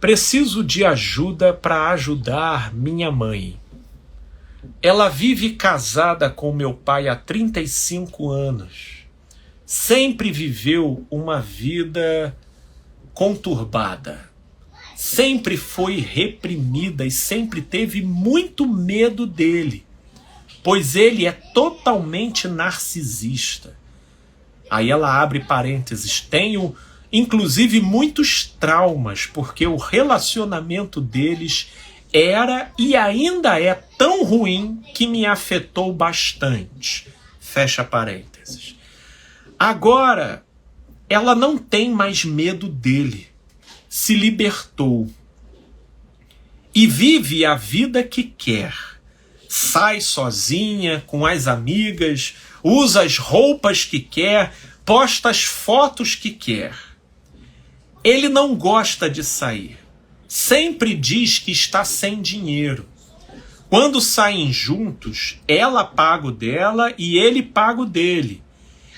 Preciso de ajuda para ajudar minha mãe. Ela vive casada com meu pai há 35 anos. Sempre viveu uma vida conturbada. Sempre foi reprimida e sempre teve muito medo dele, pois ele é totalmente narcisista. Aí ela abre parênteses. Tenho, inclusive, muitos traumas, porque o relacionamento deles era e ainda é tão ruim que me afetou bastante. Fecha parênteses. Agora, ela não tem mais medo dele. Se libertou. E vive a vida que quer. Sai sozinha, com as amigas, usa as roupas que quer, posta as fotos que quer. Ele não gosta de sair. Sempre diz que está sem dinheiro. Quando saem juntos, ela paga o dela e ele paga o dele.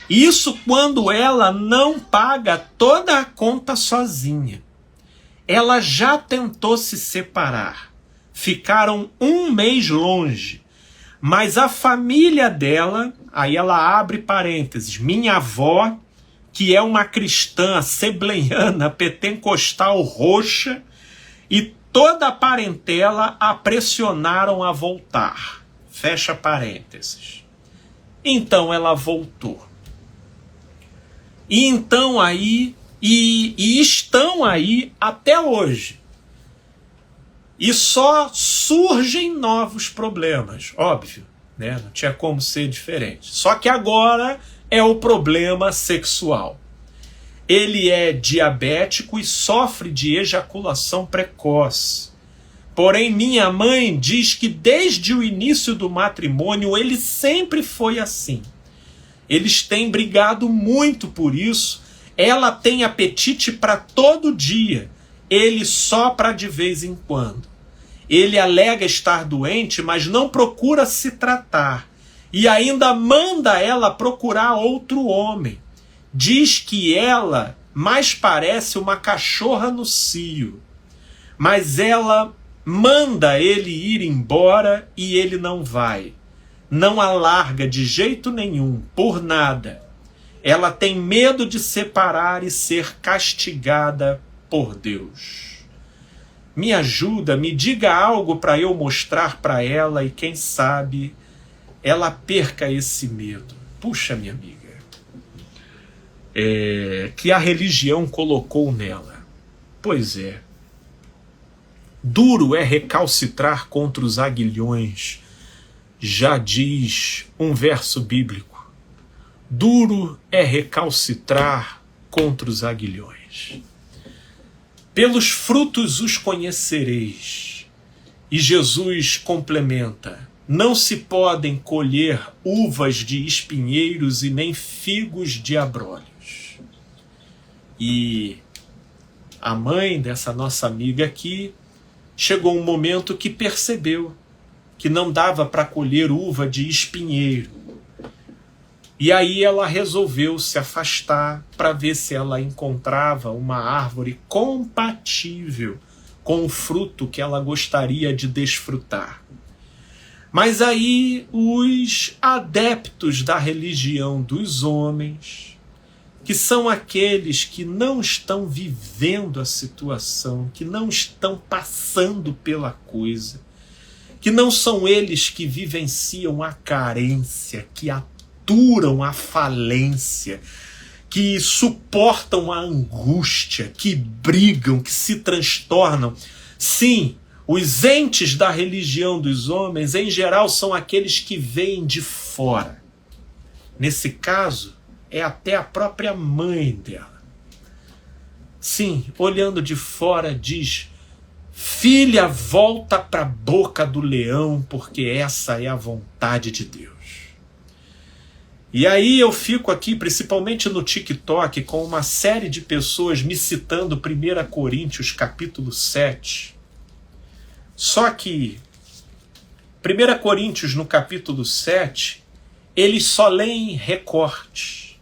Isso quando ela não paga toda a conta sozinha. Ela já tentou se separar. Ficaram 1 mês longe. Mas a família dela, aí ela abre parênteses, minha avó, que é uma cristã assembleiana, pentecostal roxa, e toda a parentela a pressionaram a voltar. Fecha parênteses. Então ela voltou. E então aí, e estão aí até hoje. E só surgem novos problemas, óbvio, né? Não tinha como ser diferente. Só que agora é o problema sexual. Ele é diabético e sofre de ejaculação precoce. Porém, minha mãe diz que desde o início do matrimônio ele sempre foi assim. Eles têm brigado muito por isso. Ela tem apetite para todo dia. Ele sopra de vez em quando. Ele alega estar doente, mas não procura se tratar. E ainda manda ela procurar outro homem. Diz que ela mais parece uma cachorra no cio. Mas ela manda ele ir embora e ele não vai. Não a larga de jeito nenhum, por nada. Ela tem medo de separar e ser castigada por Deus. Me ajuda, me diga algo para eu mostrar para ela e quem sabe ela perca esse medo. Puxa, minha amiga. Que a religião colocou nela. Pois é. Duro é recalcitrar contra os aguilhões, já diz um verso bíblico. Duro é recalcitrar contra os aguilhões. Pelos frutos os conhecereis. E Jesus complementa: não se podem colher uvas de espinheiros e nem figos de abrolhos. E a mãe dessa nossa amiga aqui chegou um momento que percebeu que não dava para colher uva de espinheiro. E aí ela resolveu se afastar para ver se ela encontrava uma árvore compatível com o fruto que ela gostaria de desfrutar. Mas aí os adeptos da religião dos homens, que são aqueles que não estão vivendo a situação, que não estão passando pela coisa, que não são eles que vivenciam a carência, que aturam a falência, que suportam a angústia, que brigam, que se transtornam. Sim, os entes da religião dos homens, em geral, são aqueles que vêm de fora. Nesse caso, é até a própria mãe dela. Sim, olhando de fora, diz: filha, volta para a boca do leão, porque essa é a vontade de Deus. E aí eu fico aqui, principalmente no TikTok, com uma série de pessoas me citando 1 Coríntios capítulo 7. Só que 1 Coríntios no capítulo 7, eles só leem recortes.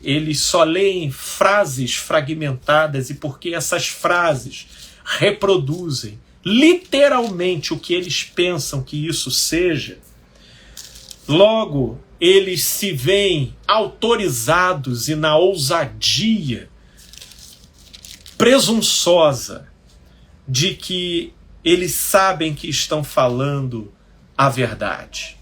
eles só leem frases fragmentadas e porque essas frases reproduzem literalmente o que eles pensam que isso seja, logo eles se veem autorizados e na ousadia presunçosa de que eles sabem que estão falando a verdade.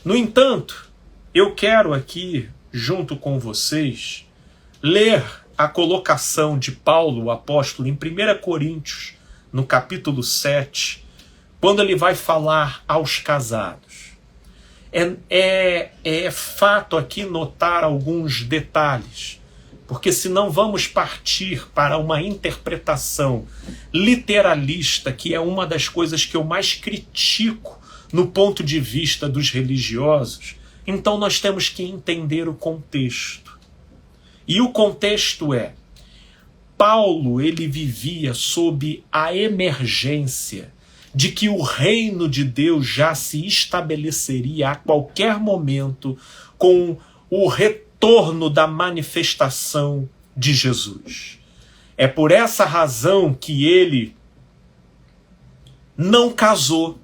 No entanto, eu quero aqui, junto com vocês, ler a colocação de Paulo, o apóstolo, em 1 Coríntios, no capítulo 7, quando ele vai falar aos casados. É fato aqui notar alguns detalhes, porque senão vamos partir para uma interpretação literalista, que é uma das coisas que eu mais critico no ponto de vista dos religiosos. Então nós temos que entender o contexto. E o contexto é: Paulo, ele vivia sob a emergência de que o reino de Deus já se estabeleceria a qualquer momento com o retorno da manifestação de Jesus. É por essa razão que ele não casou.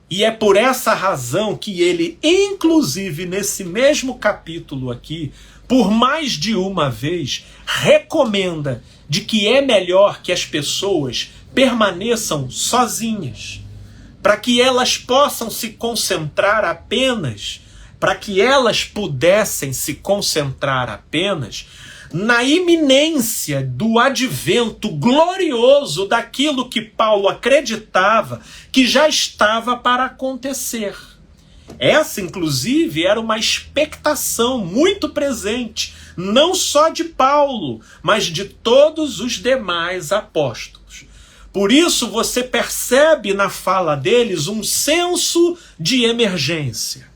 E é por essa razão que ele, inclusive nesse mesmo capítulo aqui, por mais de uma vez, recomenda de que é melhor que as pessoas permaneçam sozinhas, para que elas possam se concentrar apenas, para que elas pudessem se concentrar apenas na iminência do advento glorioso daquilo que Paulo acreditava que já estava para acontecer. Essa, inclusive, era uma expectação muito presente, não só de Paulo, mas de todos os demais apóstolos. Por isso você percebe na fala deles um senso de emergência.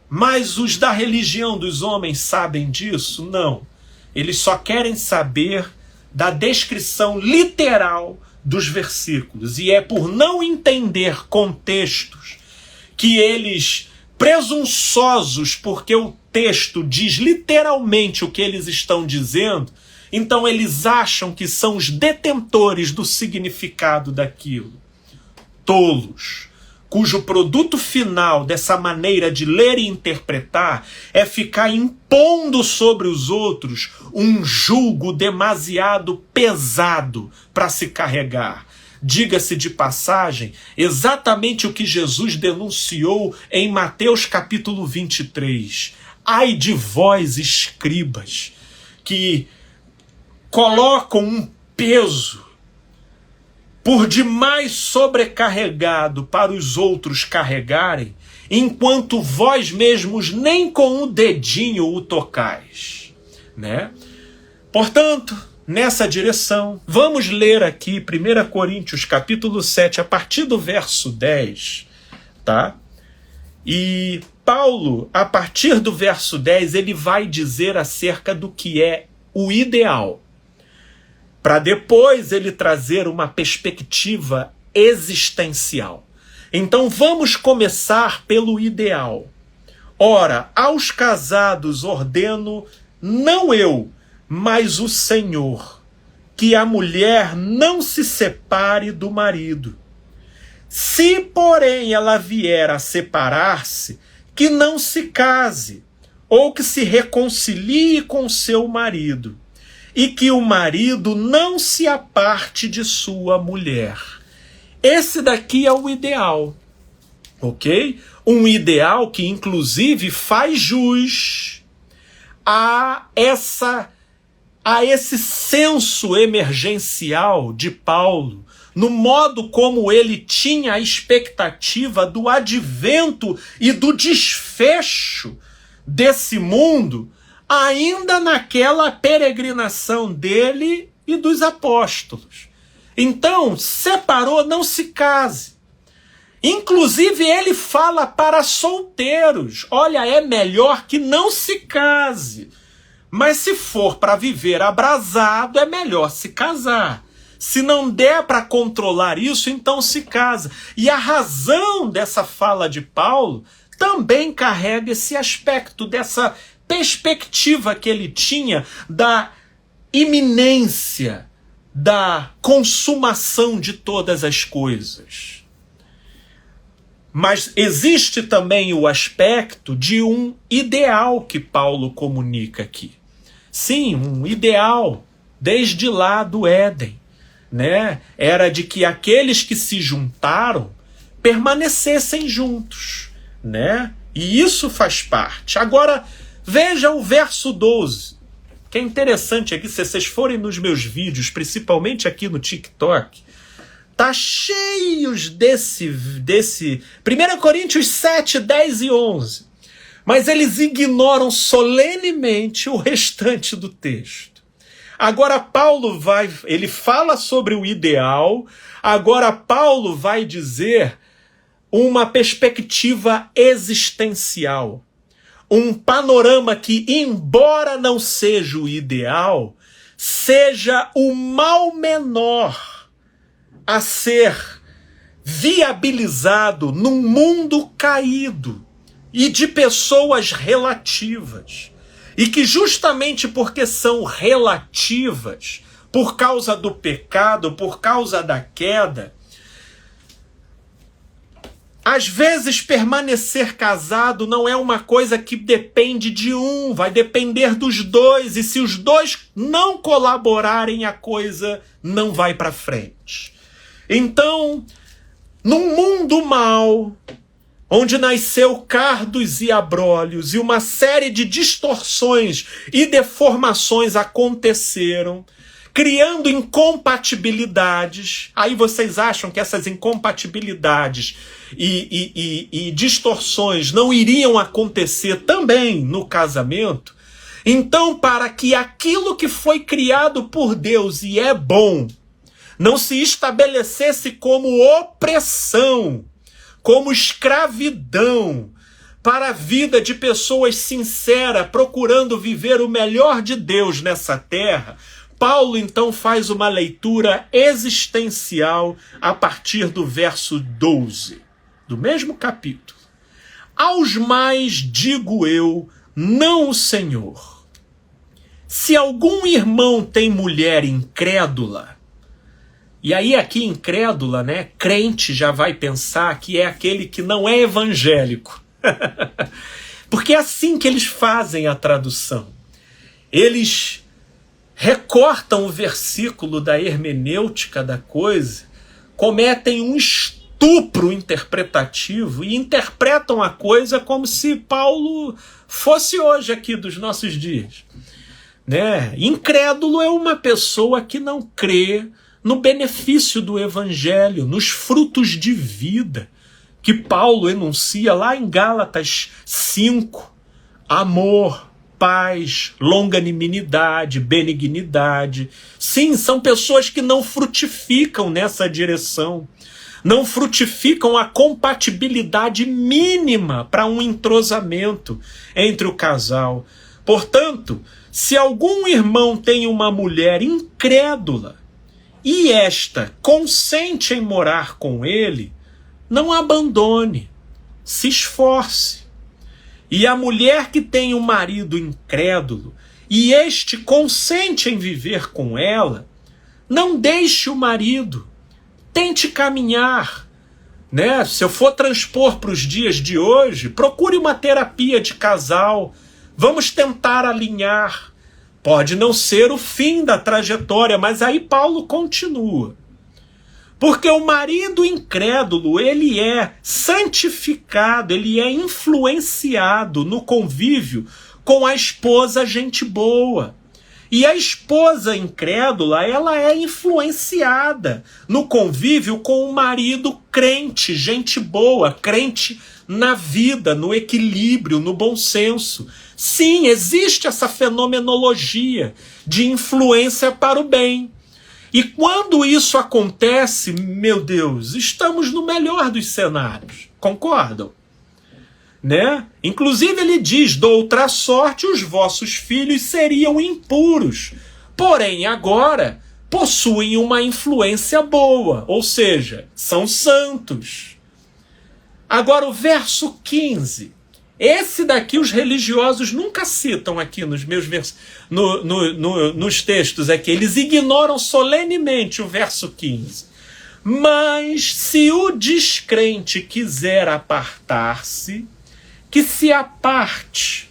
Mas os da religião dos homens sabem disso? Não. Eles só querem saber da descrição literal dos versículos. E é por não entender contextos que eles, presunçosos, porque o texto diz literalmente o que eles estão dizendo, então eles acham que são os detentores do significado daquilo. Tolos, cujo produto final dessa maneira de ler e interpretar é ficar impondo sobre os outros um jugo demasiado pesado para se carregar. Diga-se de passagem, exatamente o que Jesus denunciou em Mateus capítulo 23. Ai de vós, escribas, que colocam um peso por demais sobrecarregado para os outros carregarem, enquanto vós mesmos nem com um dedinho o tocais, né? Portanto, nessa direção, vamos ler aqui 1 Coríntios capítulo 7, a partir do verso 10, tá? E Paulo, a partir do verso 10, ele vai dizer acerca do que é o ideal, para depois ele trazer uma perspectiva existencial. Então vamos começar pelo ideal. Ora, aos casados ordeno, não eu, mas o Senhor, que a mulher não se separe do marido. Se, porém, ela vier a separar-se, que não se case, ou que se reconcilie com seu marido, e que o marido não se aparte de sua mulher. Esse daqui é o ideal, ok? Um ideal que, inclusive, faz jus a esse senso emergencial de Paulo, no modo como ele tinha a expectativa do advento e do desfecho desse mundo, ainda naquela peregrinação dele e dos apóstolos. Então, separou, não se case. Inclusive, ele fala para solteiros: olha, é melhor que não se case. Mas se for para viver abrasado, é melhor se casar. Se não der para controlar isso, então se casa. E a razão dessa fala de Paulo também carrega esse aspecto dessa perspectiva que ele tinha da iminência da consumação de todas as coisas. Mas existe também o aspecto de um ideal que Paulo comunica aqui. Sim, um ideal desde lá do Éden, né? Era de que aqueles que se juntaram permanecessem juntos, né? E isso faz parte. Agora, veja o verso 12, que é interessante aqui, se vocês forem nos meus vídeos, principalmente aqui no TikTok, tá cheios desse 1 Coríntios 7, 10 e 11. Mas eles ignoram solenemente o restante do texto. Agora Paulo ele fala sobre o ideal, agora Paulo vai dizer uma perspectiva existencial. Um panorama que, embora não seja o ideal, seja o mal menor a ser viabilizado num mundo caído e de pessoas relativas. E que justamente porque são relativas, por causa do pecado, por causa da queda, às vezes permanecer casado não é uma coisa que depende de um, vai depender dos dois, e se os dois não colaborarem, a coisa não vai para frente. Então, num mundo mau, onde nasceu cardos e abrolhos, e uma série de distorções e deformações aconteceram, criando incompatibilidades. Aí vocês acham que essas incompatibilidades e distorções não iriam acontecer também no casamento? Então, para que aquilo que foi criado por Deus e é bom, não se estabelecesse como opressão, como escravidão, para a vida de pessoas sinceras, procurando viver o melhor de Deus nessa terra, Paulo então faz uma leitura existencial a partir do verso 12, do mesmo capítulo. Aos mais digo eu, não o Senhor. Se algum irmão tem mulher incrédula, e aí aqui incrédula, né? Crente já vai pensar que é aquele que não é evangélico. Porque é assim que eles fazem a tradução. Eles recortam o versículo da hermenêutica da coisa, cometem um estupro interpretativo e interpretam a coisa como se Paulo fosse hoje aqui dos nossos dias, né? Incrédulo é uma pessoa que não crê no benefício do evangelho, nos frutos de vida que Paulo enuncia lá em Gálatas 5, amor, paz, longanimidade, benignidade. Sim, são pessoas que não frutificam nessa direção, não frutificam a compatibilidade mínima para um entrosamento entre o casal. Portanto, se algum irmão tem uma mulher incrédula e esta consente em morar com ele, não abandone, se esforce. E a mulher que tem um marido incrédulo e este consente em viver com ela, não deixe o marido, tente caminhar, né? Se eu for transpor para os dias de hoje, procure uma terapia de casal, vamos tentar alinhar. Pode não ser o fim da trajetória, mas aí Paulo continua. Porque o marido incrédulo, ele é santificado, ele é influenciado no convívio com a esposa gente boa. E a esposa incrédula, ela é influenciada no convívio com o marido crente, gente boa, crente na vida, no equilíbrio, no bom senso. Sim, existe essa fenomenologia de influência para o bem. E quando isso acontece, meu Deus, estamos no melhor dos cenários. Concordam? Né? Inclusive ele diz, de outra sorte os vossos filhos seriam impuros, porém agora possuem uma influência boa, ou seja, são santos. Agora o verso 15, Esse daqui os religiosos nunca citam aqui nos meus nos textos aqui. Eles ignoram solenemente o verso 15. Mas se o descrente quiser apartar-se, que se aparte.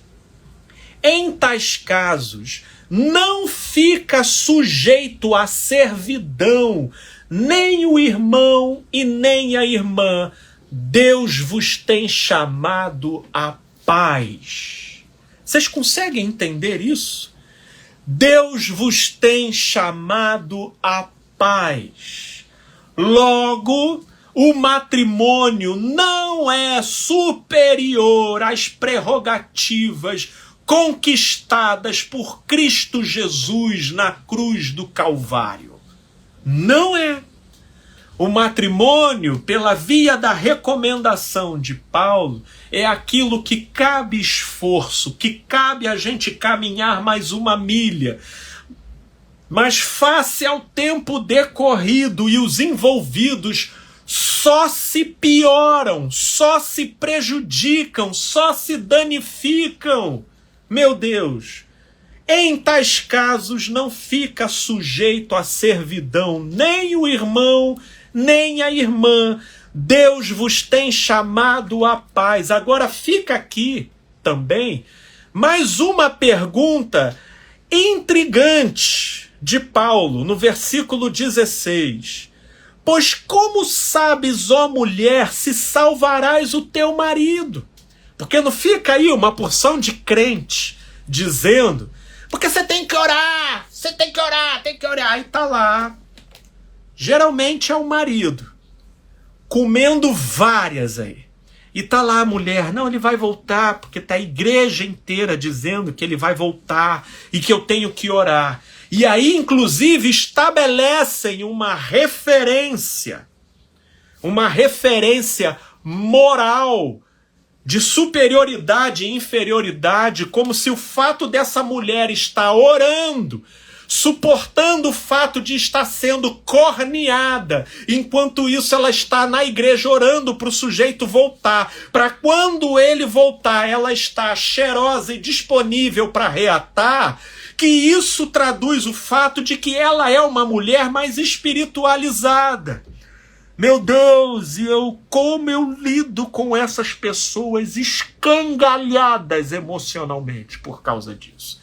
Em tais casos, não fica sujeito à servidão, nem o irmão e nem a irmã. Deus vos tem chamado à paz. Vocês conseguem entender isso? Deus vos tem chamado à paz. Logo, o matrimônio não é superior às prerrogativas conquistadas por Cristo Jesus na cruz do Calvário. Não é. O matrimônio, pela via da recomendação de Paulo, é aquilo que cabe esforço, que cabe a gente caminhar mais uma milha. Mas face ao tempo decorrido e os envolvidos só se pioram, só se prejudicam, só se danificam. Meu Deus! Em tais casos não fica sujeito à servidão nem o irmão, nem a irmã. Deus vos tem chamado à paz. Agora fica aqui também mais uma pergunta intrigante de Paulo, no versículo 16. Pois como sabes, ó mulher, se salvarás o teu marido? Porque não fica aí uma porção de crente dizendo, porque você tem que orar, você tem que orar, tem que orar. Aí tá lá, geralmente é o marido, comendo várias aí. E tá lá a mulher, não, ele vai voltar, porque tá a igreja inteira dizendo que ele vai voltar e que eu tenho que orar. E aí, inclusive, estabelecem uma referência moral de superioridade e inferioridade, como se o fato dessa mulher estar orando, suportando o fato de estar sendo corneada, enquanto isso ela está na igreja orando para o sujeito voltar, para quando ele voltar ela está cheirosa e disponível para reatar, que isso traduz o fato de que ela é uma mulher mais espiritualizada. Meu Deus, como eu lido com essas pessoas escangalhadas emocionalmente por causa disso.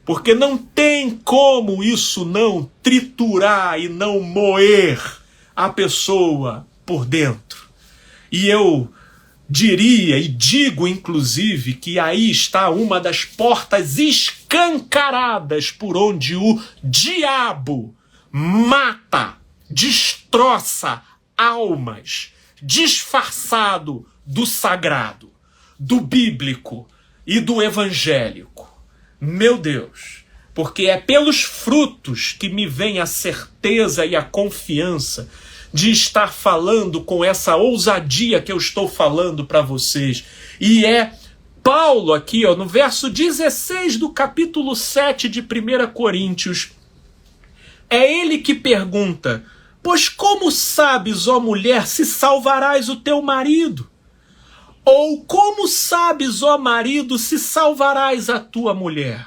Porque não tem como isso não triturar e não moer a pessoa por dentro. E eu diria e digo, inclusive, que aí está uma das portas escancaradas por onde o diabo mata, destroça almas, disfarçado do sagrado, do bíblico e do evangélico. Meu Deus, porque é pelos frutos que me vem a certeza e a confiança de estar falando com essa ousadia que eu estou falando para vocês. E é Paulo aqui, no verso 16 do capítulo 7 de 1 Coríntios, é ele que pergunta, pois como sabes, ó mulher, se salvarás o teu marido? Ou como sabes, ó marido, se salvarás a tua mulher?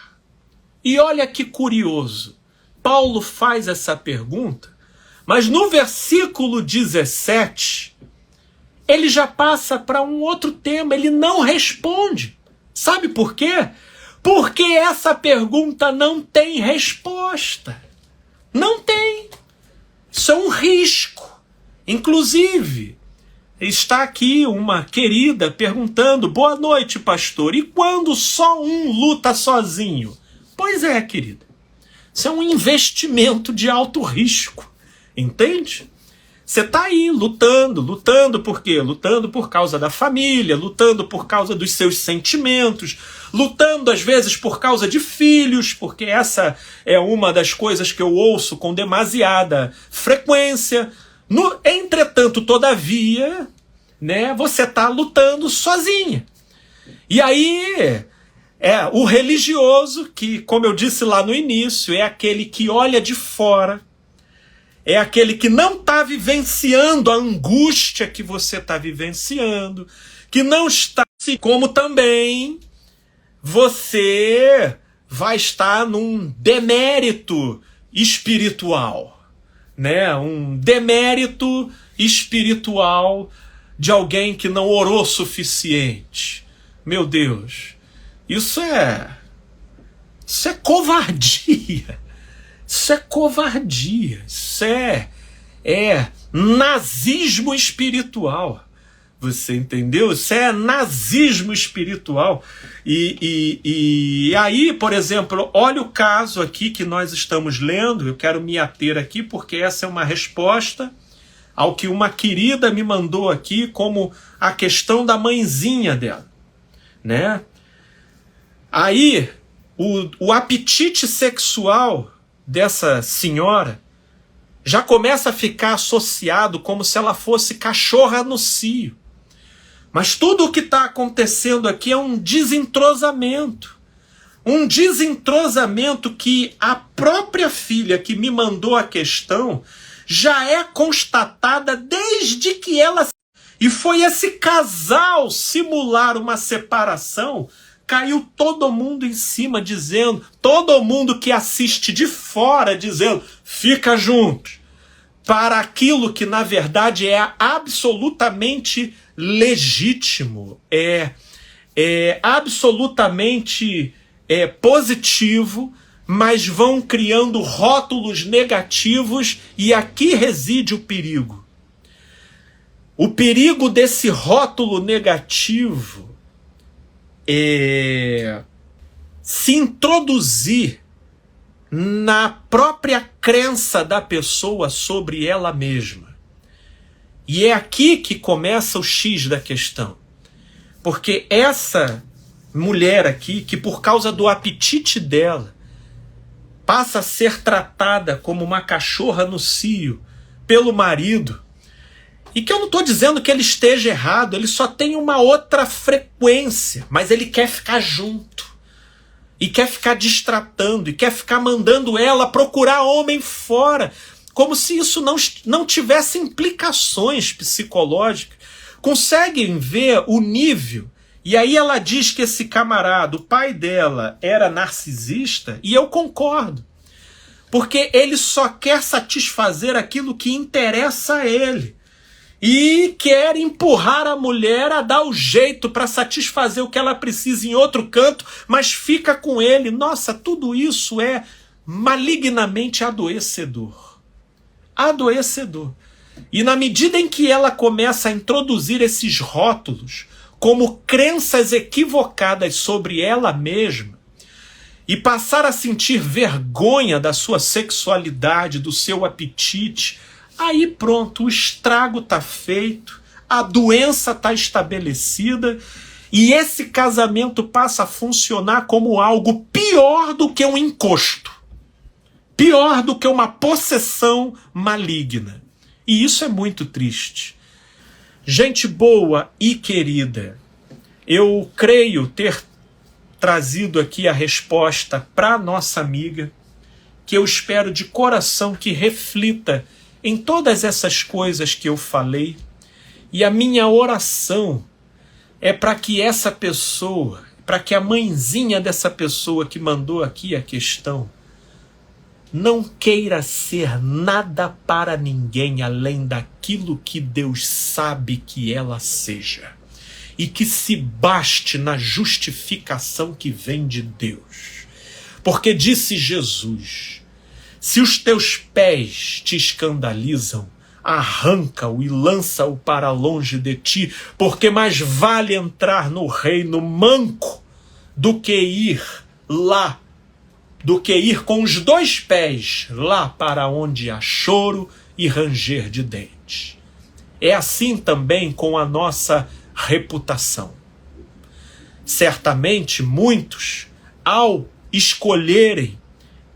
E olha que curioso, Paulo faz essa pergunta, mas no versículo 17, ele já passa para um outro tema, ele não responde. Sabe por quê? Porque essa pergunta não tem resposta. Não tem. Isso é um risco. Inclusive, está aqui uma querida perguntando, boa noite, pastor, e quando só um luta sozinho? Pois é, querida. Isso é um investimento de alto risco. Entende? Você está aí lutando por quê? Lutando por causa da família, lutando por causa dos seus sentimentos, lutando às vezes por causa de filhos, porque essa é uma das coisas que eu ouço com demasiada frequência. Entretanto, todavia, né, você está lutando sozinha. E aí, o religioso, que, como eu disse lá no início, é aquele que olha de fora, é aquele que não está vivenciando a angústia que você está vivenciando, que não está como também você vai estar num demérito espiritual, né? Um demérito espiritual de alguém que não orou o suficiente. Meu Deus, isso é covardia. Isso é covardia. Isso é nazismo espiritual. Você entendeu? Isso é nazismo espiritual. E aí, por exemplo, olha o caso aqui que nós estamos lendo. Eu quero me ater aqui porque essa é uma resposta ao que uma querida me mandou aqui como a questão da mãezinha dela, né? Aí, o apetite sexual dessa senhora já começa a ficar associado como se ela fosse cachorra no cio. Mas tudo o que está acontecendo aqui é um desentrosamento. Um desentrosamento que a própria filha que me mandou a questão já é constatada desde que ela... E foi esse casal simular uma separação, caiu todo mundo em cima dizendo, todo mundo que assiste de fora dizendo, fica junto, para aquilo que na verdade é absolutamente legítimo, é absolutamente positivo, mas vão criando rótulos negativos e aqui reside o perigo. O perigo desse rótulo negativo se introduzir na própria crença da pessoa sobre ela mesma. E é aqui que começa o X da questão. Porque essa mulher aqui, que por causa do apetite dela, passa a ser tratada como uma cachorra no cio pelo marido, e que eu não estou dizendo que ele esteja errado, ele só tem uma outra frequência, mas ele quer ficar junto, e quer ficar distratando, e quer ficar mandando ela procurar homem fora, como se isso não tivesse implicações psicológicas. Conseguem ver o nível? E aí ela diz que esse camarada, o pai dela, era narcisista, e eu concordo. Porque ele só quer satisfazer aquilo que interessa a ele. E quer empurrar a mulher a dar o jeito para satisfazer o que ela precisa em outro canto, mas fica com ele. Nossa, tudo isso é malignamente adoecedor. Adoecedor. E na medida em que ela começa a introduzir esses rótulos como crenças equivocadas sobre ela mesma e passar a sentir vergonha da sua sexualidade, do seu apetite, aí pronto, o estrago está feito, a doença está estabelecida e esse casamento passa a funcionar como algo pior do que um encosto. Pior do que uma possessão maligna. E isso é muito triste. Gente boa e querida, eu creio ter trazido aqui a resposta para nossa amiga, que eu espero de coração que reflita em todas essas coisas que eu falei, e a minha oração é para que essa pessoa, para que a mãezinha dessa pessoa que mandou aqui a questão, não queira ser nada para ninguém além daquilo que Deus sabe que ela seja. E que se baste na justificação que vem de Deus. Porque disse Jesus, se os teus pés te escandalizam, arranca-o e lança-o para longe de ti, porque mais vale entrar no reino manco do que ir lá, do que ir com os dois pés lá para onde há choro e ranger de dentes. É assim também com a nossa reputação. Certamente muitos, ao escolherem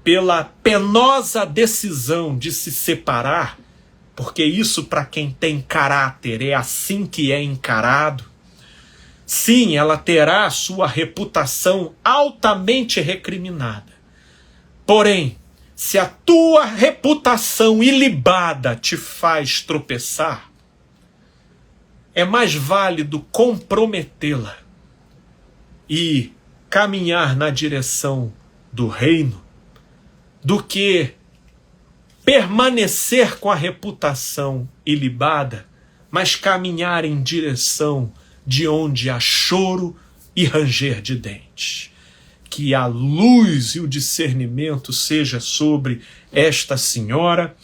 pela penosa decisão de se separar, porque isso para quem tem caráter é assim que é encarado, sim, ela terá a sua reputação altamente recriminada. Porém, se a tua reputação ilibada te faz tropeçar, é mais válido comprometê-la e caminhar na direção do reino, do que permanecer com a reputação ilibada, mas caminhar em direção de onde há choro e ranger de dentes. Que a luz e o discernimento seja sobre esta senhora,